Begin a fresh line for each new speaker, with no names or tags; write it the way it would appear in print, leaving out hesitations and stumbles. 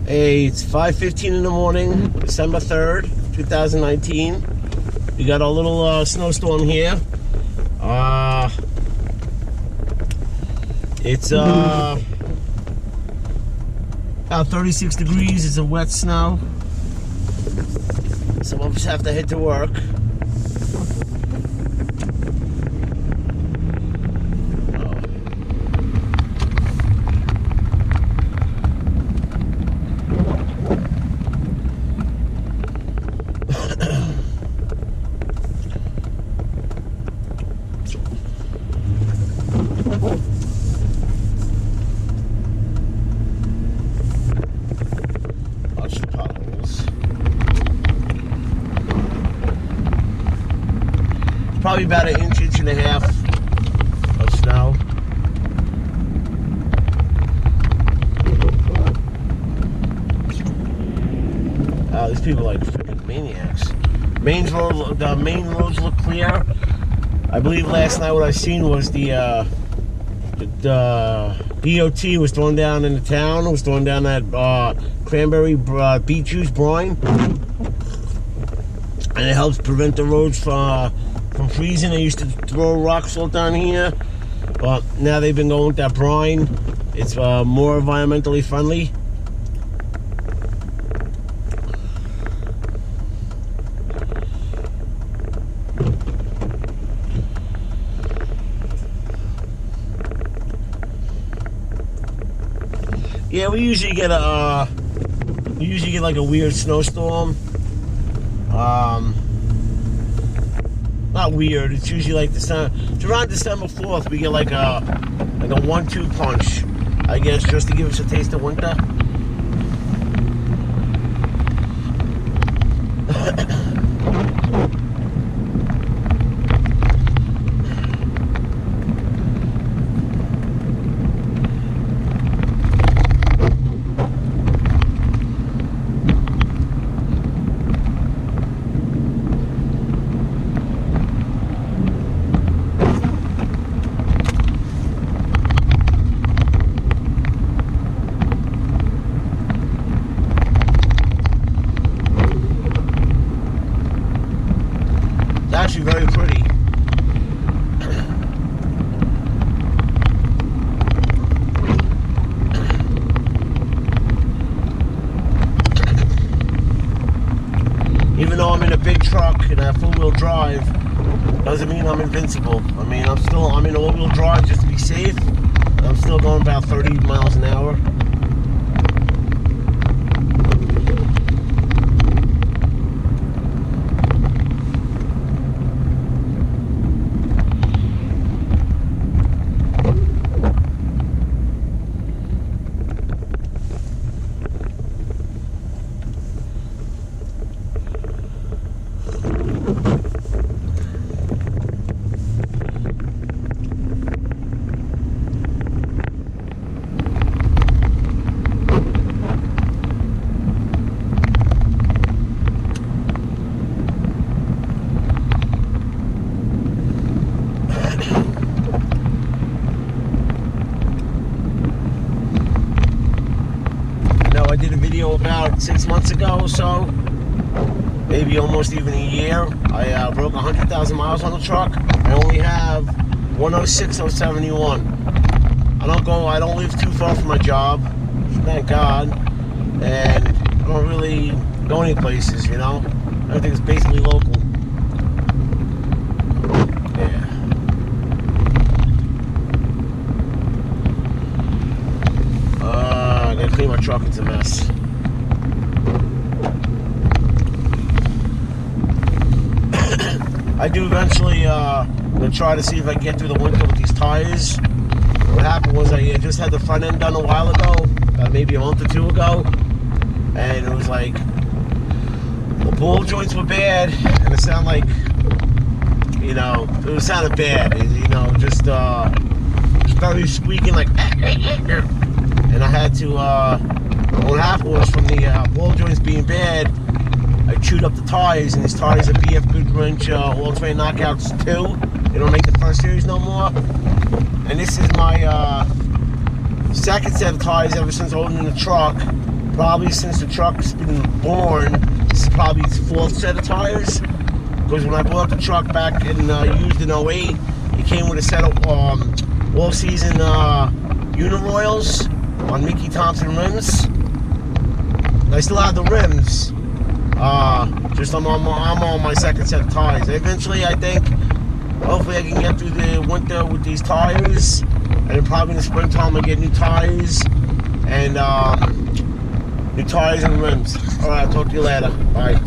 Hey, it's 5:15 in the morning, December 3rd, 2019. We got a little snowstorm here. It's about 36 degrees. It's a wet snow. Some of us have to head to work. Probably about an inch and a half of snow. These people are like freaking maniacs. The main roads look clear. I believe last night what I seen was the DOT was throwing down in the town. It was throwing down that cranberry beet juice brine, and it helps prevent the roads from freezing. They used to throw rock salt down here, but now they've been going with that brine. It's more environmentally friendly. Yeah, we usually get like a weird snowstorm. Not weird. It's usually like it's around December 4th. We get like a 1-2 punch, I guess, just to give us a taste of winter. Actually very pretty. Even though I'm in a big truck and I have full-wheel drive, doesn't mean I'm invincible. I mean, I'm in all-wheel drive just to be safe. I'm still going about 30 miles an hour. I did a video about 6 months ago or so, maybe almost even a year. I broke 100,000 miles on the truck. I only have 106,071. I don't live too far from my job, thank God, and I don't really go any places, you know. Everything's basically local. Yeah. I gotta clean my truck, it's a mess. I do eventually gonna try to see if I can get through the winter with these tires. What happened was I just had the front end done a while ago, maybe a month or two ago, and it was like the ball joints were bad, and it sounded like, you know, it sounded bad, you know, just very squeaking, like, and I had to, what happened was from the ball joints being bad, I chewed up the tires, and these tires are BF Goodwrench All-Terrain Knockouts 2. They don't make the first series no more. And this is my second set of tires ever since owning the truck. probably since the truck's been born, this is probably its 4th set of tires. Because when I bought the truck back in used in 08, it came with a set of all-season Uniroyals on Mickey Thompson rims. I still have the rims. Just I'm on my 2nd set of tires. Eventually, I think, hopefully I can get through the winter with these tires. And then probably in the springtime I'll get new tires. And new tires and rims. Alright, I'll talk to you later. Bye.